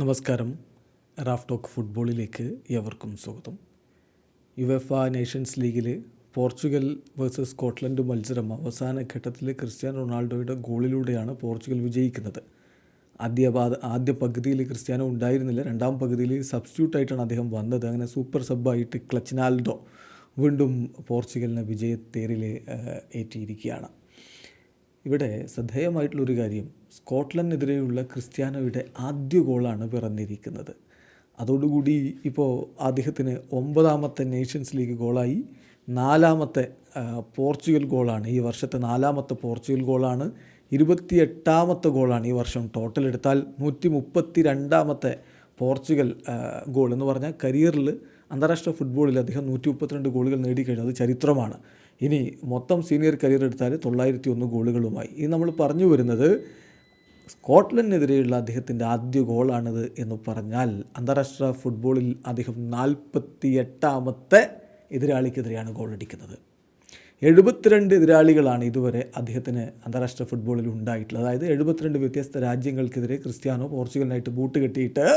നമസ്കാരം. Raf talk ഫുട്ബോളിലേക്ക് ഏവർക്കും സ്വാഗതം. യുവേഫ നേഷൻസ് ലീഗിൽ പോർച്ചുഗൽ വേഴ്സസ് സ്കോട്ട്ലൻഡ് മത്സരം അവസാന ഘട്ടത്തിൽ ക്രിസ്ത്യാനോ റൊണാൾഡോയുടെ ഗോളിലൂടെയാണ് പോർച്ചുഗൽ വിജയിക്കുന്നത്. ആദ്യ പകുതിയിൽ ക്രിസ്ത്യാനോ ഉണ്ടായിരുന്നില്ല. രണ്ടാം പകുതിയിൽ സബ്സ്റ്റിറ്റ്യൂട്ടായിട്ടാണ് അദ്ദേഹം വന്നത്. അങ്ങനെ സൂപ്പർ സബ്ബായിട്ട് ക്ലച്ചിനാൽഡോ വീണ്ടും പോർച്ചുഗലിനെ വിജയത്തേരിൽ ഏറ്റിയിരിക്കുകയാണ്. ഇവിടെ ശ്രദ്ധേയമായിട്ടുള്ളൊരു കാര്യം, സ്കോട്ട്ലൻഡിനെതിരെയുള്ള ക്രിസ്ത്യാനോയുടെ ആദ്യ ഗോളാണ് പിറന്നിരിക്കുന്നത്. അതോടുകൂടി ഇപ്പോൾ അദ്ദേഹത്തിന് 9ാമത്തെ നേഷൻസ് ലീഗ് ഗോളായി. 4ാമത്തെ പോർച്ചുഗൽ ഗോളാണ്, ഈ വർഷത്തെ 4ാമത്തെ പോർച്ചുഗൽ ഗോളാണ്. 28ാമത്തെ ഗോളാണ് ഈ വർഷം. ടോട്ടൽ എടുത്താൽ 132ാമത്തെ പോർച്ചുഗൽ ഗോൾ എന്ന് പറഞ്ഞാൽ കരിയറിൽ അന്താരാഷ്ട്ര ഫുട്ബോളിൽ അദ്ദേഹം 132 ഗോളുകൾ നേടിക്കഴിഞ്ഞു. അത് ചരിത്രമാണ്. ഇനി മൊത്തം സീനിയർ കരിയർ എടുത്താൽ 901 ഗോളുകളുമായി. ഇത് നമ്മൾ പറഞ്ഞു വരുന്നത് സ്കോട്ട്ലൻഡിനെതിരെയുള്ള അദ്ദേഹത്തിൻ്റെ ആദ്യ ഗോളാണിത് എന്ന് പറഞ്ഞാൽ അന്താരാഷ്ട്ര ഫുട്ബോളിൽ അദ്ദേഹം 48ാമത്തെ എതിരാളിക്കെതിരെയാണ് ഗോളടിക്കുന്നത്. 72 എതിരാളികളാണ് ഇതുവരെ അദ്ദേഹത്തിന് അന്താരാഷ്ട്ര ഫുട്ബോളിൽ ഉണ്ടായിട്ടുള്ളത്. അതായത് 72 വ്യത്യസ്ത രാജ്യങ്ങൾക്കെതിരെ ക്രിസ്ത്യാനോ പോർച്ചുഗലിനായിട്ട് ബൂട്ട് കെട്ടിയിട്ട്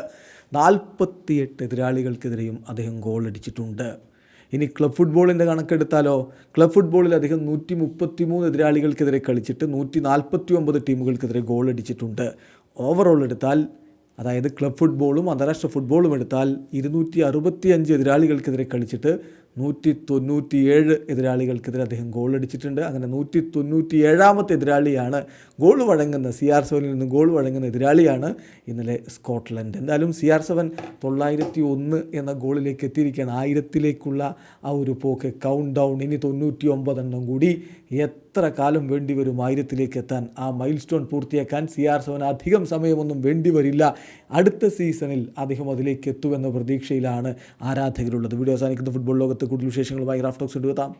48 എതിരാളികൾക്കെതിരെയും അദ്ദേഹം ഗോളടിച്ചിട്ടുണ്ട്. ഇനി ക്ലബ് ഫുട്ബോളിൻ്റെ കണക്കെടുത്താലോ, ക്ലബ് ഫുട്ബോളിൽ അദ്ദേഹം 133 എതിരാളികൾക്കെതിരെ കളിച്ചിട്ട് 149 ടീമുകൾക്കെതിരെ ഗോളടിച്ചിട്ടുണ്ട്. ഓവറോൾ എടുത്താൽ, അതായത് ക്ലബ് ഫുട്ബോളും അന്താരാഷ്ട്ര ഫുട്ബോളും എടുത്താൽ 265 എതിരാളികൾക്കെതിരെ കളിച്ചിട്ട് 197 എതിരാളികൾക്കെതിരെ അദ്ദേഹം ഗോളടിച്ചിട്ടുണ്ട്. അങ്ങനെ 197ാമത്തെ എതിരാളിയാണ് ഗോൾ വഴങ്ങുന്ന, CR7 നിന്ന് ഗോൾ വഴങ്ങുന്ന എതിരാളിയാണ് ഇന്നലെ സ്കോട്ട്ലൻഡ്. എന്തായാലും CR7 901 എന്ന ഗോളിലേക്ക് എത്തിയിരിക്കുകയാണ്. 1000ലേക്കുള്ള ആ ഒരു പോക്ക്, കൗണ്ട് ഡൗൺ. ഇനി 99 എണ്ണം കൂടി. എത്ര കാലം വേണ്ടി വരും 1000ലേക്ക് എത്താൻ? ആ മൈൽ സ്റ്റോൺ പൂർത്തിയാക്കാൻ CR7 അധികം സമയമൊന്നും വേണ്ടി വരില്ല. അടുത്ത സീസണിൽ അദ്ദേഹം അതിലേക്ക് എത്തുമെന്ന പ്രതീക്ഷയിലാണ് ആരാധകരുള്ളത്. വീഡിയോ അവസാനിക്കുന്ന ഫുട്ബോൾ ലോകത്ത് കൂടുതൽ വിശേഷങ്ങളുമായി റാഫ് ടോക്സ് കൊണ്ടുവെത്താം.